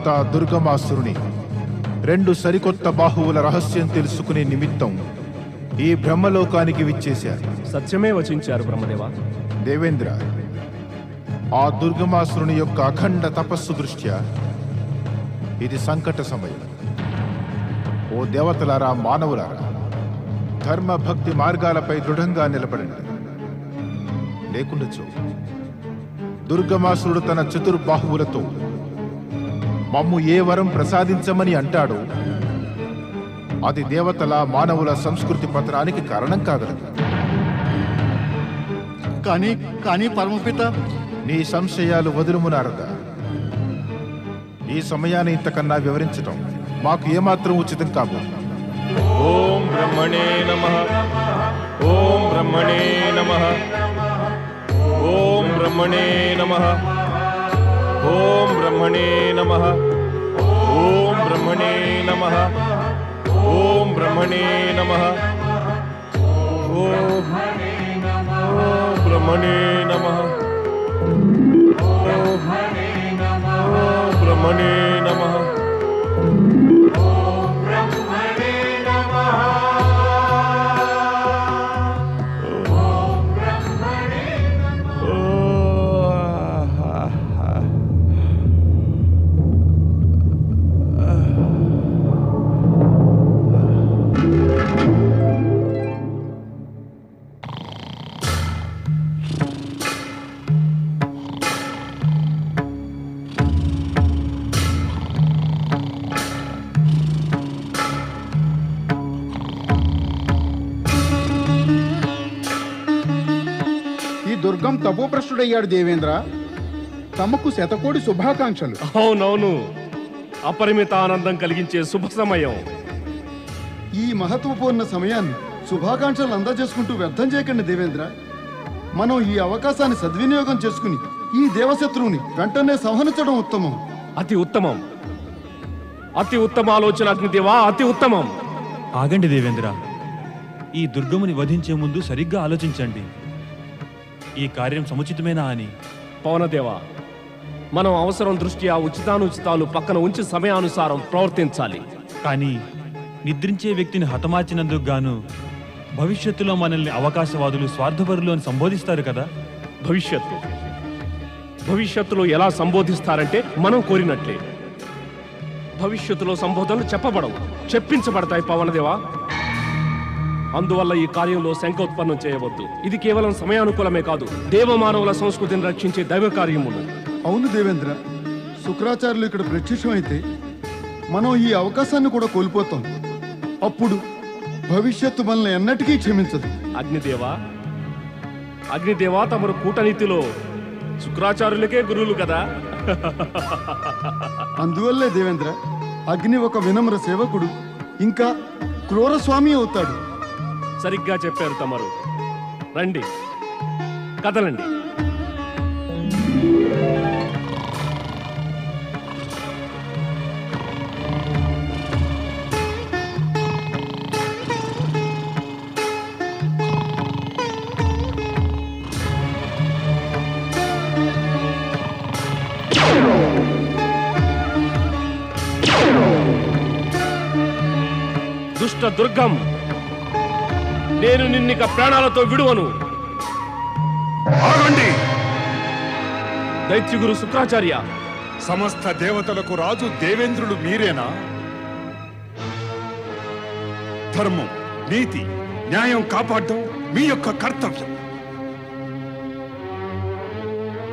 దేవత దుర్గమాసురుని 2 సరికొత్త బాహువుల రహస్యం తెలుసుకునే నిమిత్తం ఈ బ్రహ్మలోకానికి విచ్చేశారు. సత్యమే వచించారు బ్రహ్మదేవ. దేవేంద్ర, ఆ దుర్గమాసురుని యొక్క అఖండ తపస్సు దృష్ట్యా ఇది సంకట సమయం. ఓ దేవతలారా, మానవులారా, ధర్మ భక్తి మార్గాలపై దృఢంగా నిలబడండి. లేకుండొచ్చు దుర్గమాసురుడు తన చతుర్బాహువులతో మమ్ము ఏ వరం ప్రసాదించమని అంటాడో అది దేవతల మానవుల సంస్కృతి పత్రానికి కారణం కాగలదు. కానీ పరమపిత, నీ సంశయాలు వదులుము నారదా. ఈ సమయాన్ని ఇంతకన్నా వివరించటం మాకు ఏమాత్రం ఉచితం కాబోదు. ఓం బ్రహ్మణే నమః. ఓం బ్రహ్మణే నమః. ఓం బ్రహ్మణే నమః. ఓం బ్రహ్మణే నమః. ఓం బ్రహ్మణే నమః. ఓం బ్రహ్మణే నమః. ఓం బ్రహ్మణే నమః. బ్రహ్మణే నమః. దుర్గం తపోప్రష్టుడయ్యాడు దేవేంద్ర. తమకు శతకోటి శుభాకాంక్షలు. అవునవును, అపరిమిత ఆనందం కలిగించే శుభ సమయం. ఈ మహత్వపూర్ణ సమయాన్ని శుభాకాంక్షలు అందజేసుకుంటూ వ్యర్థం చేయకండి దేవేంద్ర. మనం ఈ అవకాశాన్ని సద్వినియోగం చేసుకుని ఈ దేవశత్రువుని వెంటనే సంహరించడం ఉత్తమం. అతి ఉత్తమం, అతి ఉత్తమ ఆలోచన అగ్నిదేవా, అతి ఉత్తమం. ఆగండి దేవేంద్ర, ఈ దుర్గముని వధించే ముందు సరిగ్గా ఆలోచించండి. ఈ కార్యం సముచితమేనా అని. పవనదేవా, మనం అవసరం దృష్ట్యా ఉచితానుచితాలు పక్కన ఉంచి సమయానుసారం ప్రవర్తించాలి. కానీ నిద్రించే వ్యక్తిని హతమార్చినందుకు గాను భవిష్యత్తులో మనల్ని అవకాశవాదులు, స్వార్థపరులు అని సంబోధిస్తారు కదా. భవిష్యత్తులో ఎలా సంబోధిస్తారంటే మనం కోరినట్లే. భవిష్యత్తులో సంబోధనలు చెప్పబడవు, చెప్పించబడతాయి పవనదేవా. అందువల్ల ఈ కార్యంలో శంక ఉత్పన్నం చేయవద్దు. ఇది కేవలం సమయానుకూలమే కాదు, దేవమానవుల సంస్కృతిని రక్షించే దైవ కార్యములు. అవును దేవేంద్ర, శుక్రాచార్యులు ఇక్కడ ప్రత్యక్షమైతే మనం ఈ అవకాశాన్ని కూడా కోల్పోతాం. అప్పుడు భవిష్యత్తు మనల్ని ఎన్నటికీ క్షమించదు. అగ్నిదేవా, తమరు కూటనీతిలో శుక్రాచార్యులకే గురువులు కదా. అందువల్లే దేవేంద్ర, అగ్ని ఒక వినమ్ర సేవకుడు, ఇంకా క్రూరస్వామి అవుతాడు. సరిగ్గా చెప్పారు తమరు. రండి, కదలండి. దుష్ట దుర్గం, నేను నిన్నిక ప్రాణాలతో విడువను. ఆగండి! దైత్యగురు శుక్రాచార్య, సమస్త దేవతలకు రాజు దేవేంద్రుడు మీరేనా? ధర్మం, నీతి, న్యాయం కాపాడటం మీ యొక్క కర్తవ్యం.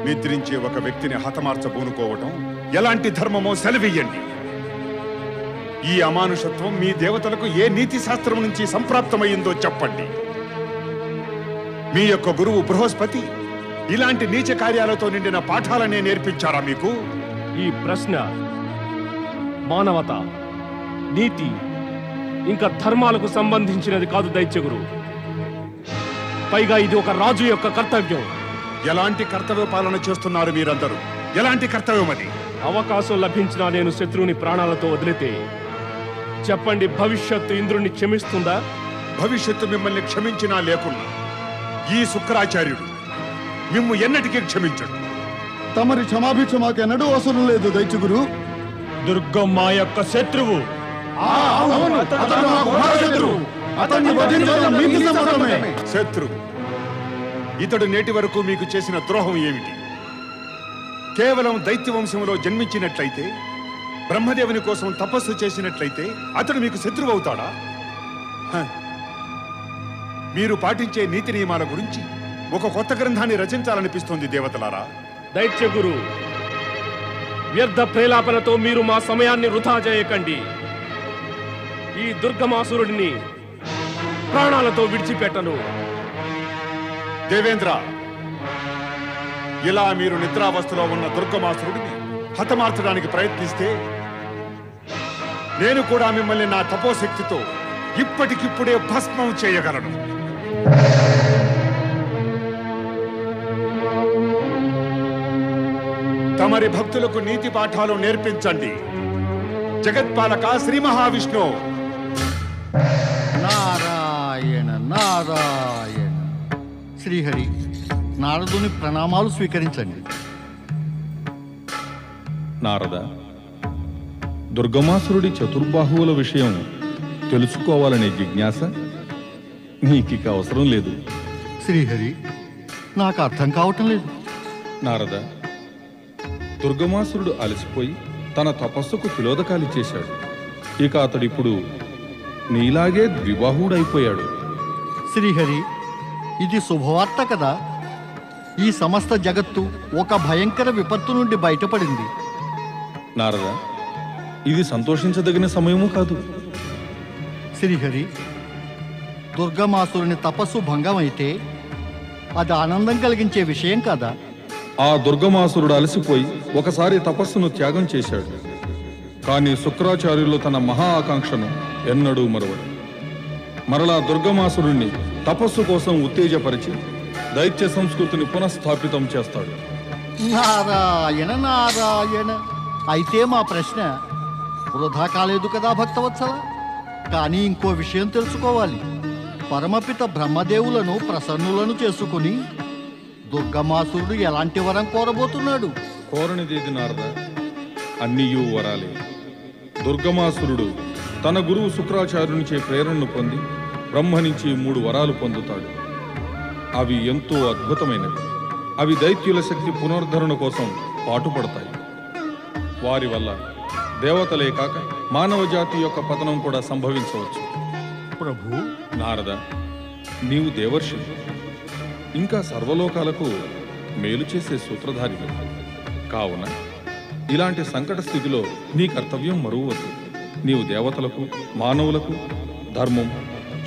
నిద్రించే ఒక వ్యక్తిని హతమార్చబూనుకోవటం ఎలాంటి ధర్మమో సెలవియ్యండి. ఈ అమానుషత్వం మీ దేవతలకు ఏ నీతి శాస్త్రం నుంచి సంప్రాప్తమైందో చెప్పండి. మీ యొక్క గురువు బృహస్పతి ఇలాంటి నీచ కార్యాలతో నిండిన పాఠాలనే నేర్పించారా మీకు? ఈ ప్రశ్న మానవత, నీతి, ఇంకా ధర్మాలకు సంబంధించినది కాదు దైత్యగురు. పైగా ఇది ఒక రాజు యొక్క కర్తవ్యం. ఎలాంటి కర్తవ్య పాలన చేస్తున్నారు మీరందరూ? ఎలాంటి కర్తవ్యం అది? అవకాశం లభించినా నేను శత్రువుని ప్రాణాలతో వదిలితే చెప్పండి, భవిష్యత్తు ఇంద్రుణ్ణి క్షమిస్తుందా? భవిష్యత్తు మిమ్మల్ని క్షమించినా లేకున్నా ఈ శుక్రాచార్యుడు మిమ్ము ఎన్నటికీ క్షమించడు. తమరి క్షమాభిక్ష మాకెన్నడూ అవసరం లేదు దైత్యగురు. దుర్గమ్మ యొక్క శత్రువు. శత్రువు ఇతడు నేటి వరకు మీకు చేసిన ద్రోహం ఏమిటి? కేవలం దైత్య వంశంలో జన్మించినట్లయితే, బ్రహ్మదేవుని కోసం తపస్సు చేసినట్లయితే అతడు మీకు శత్రువు అవుతాడా? మీరు పాటించే నీతి నియమాల గురించి ఒక కొత్త గ్రంథాన్ని రచించాలనిపిస్తోంది దేవతలారా. దైత్య గురు, వ్యర్థ ప్రేలాపనతో మీరు మా సమయాన్ని వృధా చేయకండి. ఈ దుర్గమాసురుడిని ప్రాణాలతో విడిచిపెట్టను. దేవేంద్ర, ఇలా మీరు నిద్రావస్థలో ఉన్న దుర్గమాసురుడిని హతమార్చడానికి ప్రయత్నిస్తే నేను కూడా మిమ్మల్ని నా తపోశక్తితో ఇప్పటికిప్పుడే భస్మం చేయగలను. తమరి భక్తులకు నీతి పాఠాలు నేర్పించండి. జగత్పాలక శ్రీ మహావిష్ణు. నారాయణ నారాయణ. శ్రీహరి, నారదుని ప్రణామాలు స్వీకరించండి. నారద, దుర్గమాసురుడి చతుర్బాహువుల విషయం తెలుసుకోవాలనే జిజ్ఞాస నీకిక అవసరం లేదు. శ్రీహరి, నాకు అర్థం కావటం లేదు. నారద, దుర్గమాసురుడు అలసిపోయి తన తపస్సుకు తిలోదకాలిచ్చేశాడు. ఇక అతడిప్పుడు నీలాగే ద్విబాహుడైపోయాడు. శ్రీహరి, ఇది శుభవార్త కదా. ఈ సమస్త జగత్తు ఒక భయంకర విపత్తు నుండి బయటపడింది. నారద, ఇది సంతోషించదగిన సమయము కాదు. శ్రీహరి, దుర్గమాసురుని తపస్సు భంగమైతే అది ఆనందం కలిగించే విషయం కదా. ఆ దుర్గమాసురుడు అలసిపోయి ఒకసారి తపస్సును త్యాగం చేశాడు. కానీ శుక్రాచార్యులు తన మహా ఆకాంక్షను ఎన్నడూ మరవడు. మరలా దుర్గమాసురుణ్ణి తపస్సు కోసం ఉత్తేజపరిచి దైత్య సంస్కృతిని పునఃస్థాపితం చేస్తాడు. నారాయణ నారాయణ. అయితే మా ప్రశ్న వృధా కాలేదు కదా భక్తవత్సల. కానీ ఇంకో విషయం తెలుసుకోవాలి. పరమపిత బ్రహ్మదేవులను ప్రసన్నులను చేసుకుని దుర్గమాసురుడు ఎలాంటి వరం కోరబోతున్నాడు? కోరనిదేది నారద, అన్నియూ వరాలే. దుర్గమాసురుడు తన గురువు శుక్రాచార్యునిచే ప్రేరణను పొంది బ్రహ్మ నుంచి 3 వరాలు పొందుతాడు. అవి ఎంతో అద్భుతమైనవి. అవి దైత్యుల శక్తి పునరుద్ధరణ కోసం పాటుపడతాయి. వారి వల్ల దేవతలే కాక మానవ జాతి యొక్క పతనం కూడా సంభవించవచ్చు. ప్రభు, నారద, నీవు దేవర్షి, ఇంకా సర్వలోకాలకు మేలు చేసే సూత్రధారివి కావున ఇలాంటి సంకట స్థితిలో నీ కర్తవ్యం మరువవద్దు. నీవు దేవతలకు, మానవులకు ధర్మం,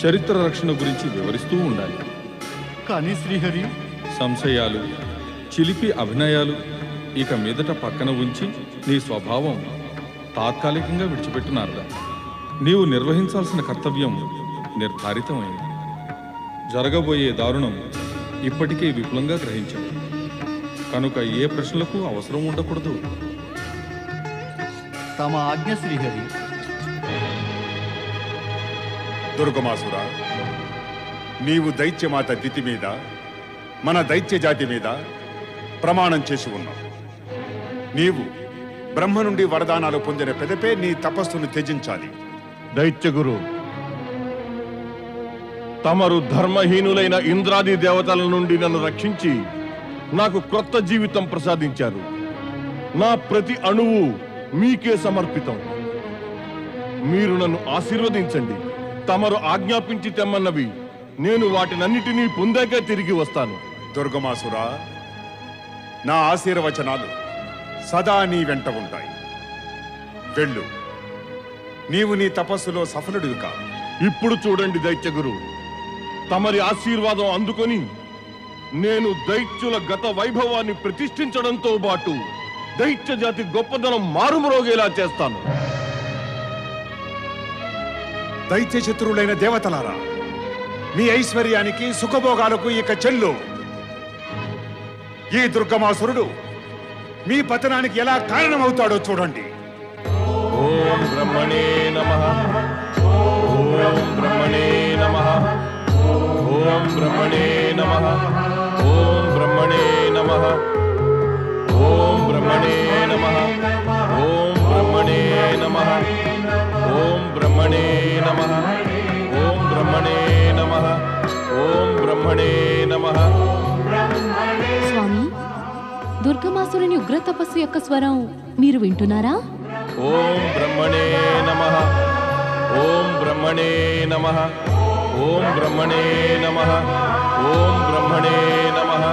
చరిత్ర రక్షణ గురించి వివరిస్తూ ఉండాలి. కానీ శ్రీహరి, సంశయాలు, చిలిపి అభినయాలు ఇక మీదట పక్కన ఉంచి నీ స్వభావం తాత్కాలికంగా విడిచిపెట్టు నారద. నీవు నిర్వహించాల్సిన కర్తవ్యం నిర్ధారితమైంది. జరగబోయే దారుణం ఇప్పటికే విపులంగా గ్రహించావు కనుక ఏ ప్రశ్నలకు అవసరం ఉండకూడదు. తమ ఆజ్ఞ శ్రీహరి. దుర్గమాసుర, నీవు దైత్యమాత దితి మీద, మన దైత్య జాతి మీద ప్రమాణం చేసి ఉన్నావు. నీవు బ్రహ్మ నుండి వరదానాలు పొందిన పెదపే నీ తపస్సును త్యజించాలి. దైత్యగురు, తమరు ధర్మహీనులైన ఇంద్రాది దేవతల నుండి నన్ను రక్షించి నాకు క్రొత్త జీవితం ప్రసాదించారు. నా ప్రతి అణువు మీకే సమర్పితం. మీరు నన్ను ఆశీర్వదించండి. తమరు ఆజ్ఞాపించి తెమ్మన్నవి నేను వాటినన్నిటినీ పొందాకే తిరిగి వస్తాను. దుర్గమాసుర, నా ఆశీర్వచనాలు సదా నీ వెంట ఉంటాయి. వెళ్ళు, నీవు నీ తపస్సులో సఫలుడివి కా. ఇప్పుడు చూడండి దైత్యగురు, తమరి ఆశీర్వాదం అందుకొని నేను దైత్యుల గత వైభవాన్ని ప్రతిష్ఠించడంతో పాటు దైత్య జాతి గొప్పదనం మారుమ్రోగేలా చేస్తాను. దైత్య శత్రువులైన దేవతలారా, మీ ఐశ్వర్యానికి సుఖభోగాలకు ఇక చెల్లు. ఈ దుర్గమాసురుడు మీ పతనానికి ఎలా కారణమవుతాడో చూడండి. ఓం బ్రహ్మణే నమః. ఓం బ్రహ్మణే నమః. ఓం బ్రహ్మణే నమః. ఓం బ్రహ్మణే నమః. ఓం బ్రహ్మణే నమః. ఓం బ్రహ్మణే నమః ఓం బ్రహ్మణే నమః ఓం బ్రహ్మణే నమః ఓం బ్రహ్మణే నమః. స్వామి, దుర్గమాసురుని ఉగ్ర తపస్సు యొక్క స్వరం మీరు వింటున్నారా? ఓం బ్రహ్మణే నమః ఓం బ్రహ్మణే నమః ఓం బ్రహ్మణే నమః ఓం బ్రహ్మణే నమః.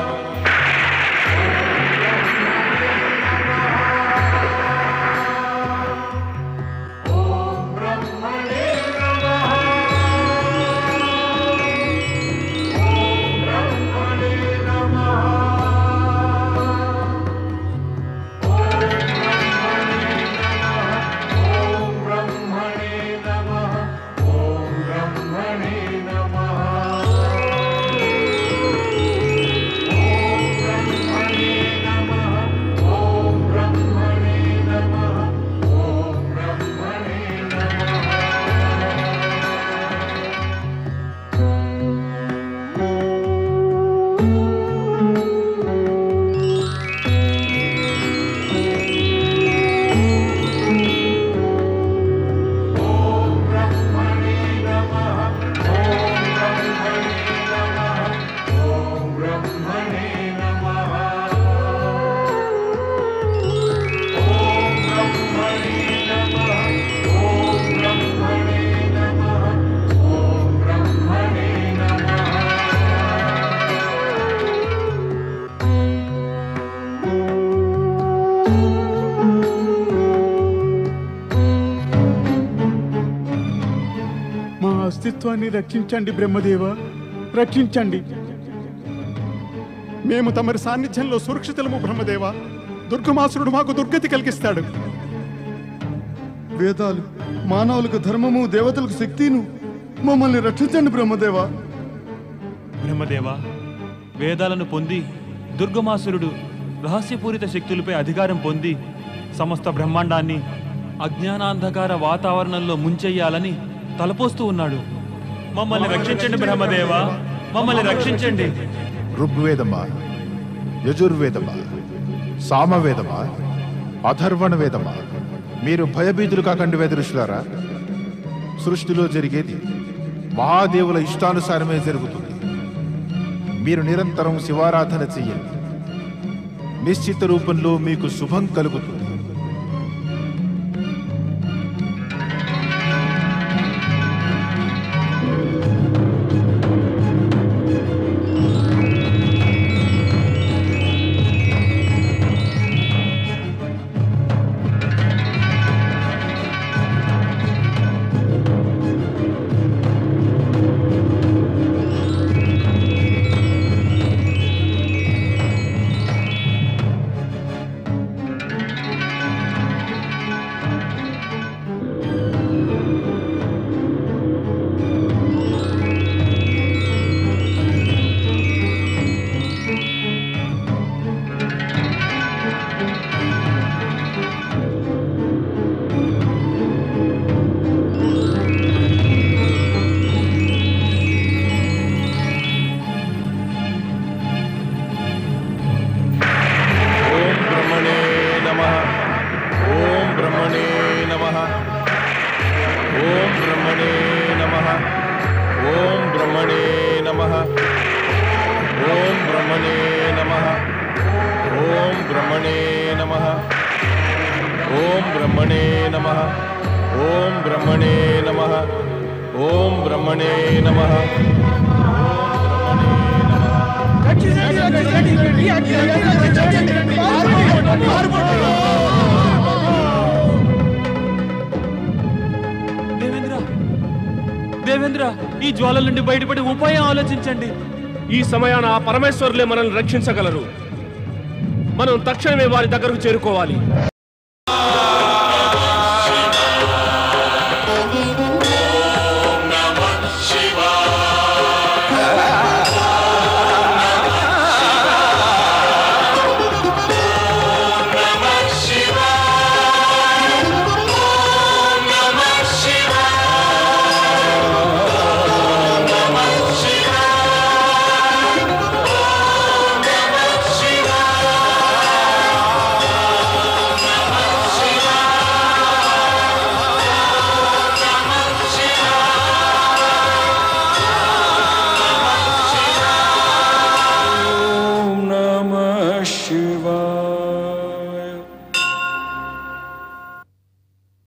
అస్తిత్వాన్ని రక్షించండి బ్రహ్మదేవ, రక్షించండి. మేము తమరి సాన్నిధ్యంలో సురక్షితులము బ్రహ్మదేవ. దుర్గమాసురుడు మాకు దుర్గతి కలిగిస్తాడు. వేదాలు మానవులకు ధర్మము, దేవతలకు శక్తిను, మమ్మల్ని రక్షించండి బ్రహ్మదేవ. బ్రహ్మదేవ, వేదాలను పొంది దుర్గమాసురుడు రహస్యపూరిత శక్తులపై అధికారం పొంది సమస్త బ్రహ్మాండాన్ని అజ్ఞానాంధకార వాతావరణంలో ముంచెయ్యాలని తలపోస్తూ ఉన్నాడు. మమ్మల్ని రక్షించండి బ్రహ్మదేవ, మమ్మల్ని రక్షించండి. ఋగ్వేదమా, యజుర్వేదమా, సామవేదమా, అథర్వణ వేదమా, మీరు భయభీతులు కాకండి వేదఋషులారా. సృష్టిలో జరిగేది మహాదేవుల ఇష్టానుసారమే జరుగుతుంది. మీరు నిరంతరం శివారాధన చెయ్యండి. నిశ్చిత రూపంలో మీకు శుభం కలుగుతుంది. దేవేంద్ర, ఈ జ్వాలల నుండి బయటపడి ఉపాయం ఆలోచించండి. ఈ సమయాన ఆ పరమేశ్వరులే మనల్ని రక్షించగలరు. మనం తక్షణమే వారి దగ్గరకు చేరుకోవాలి.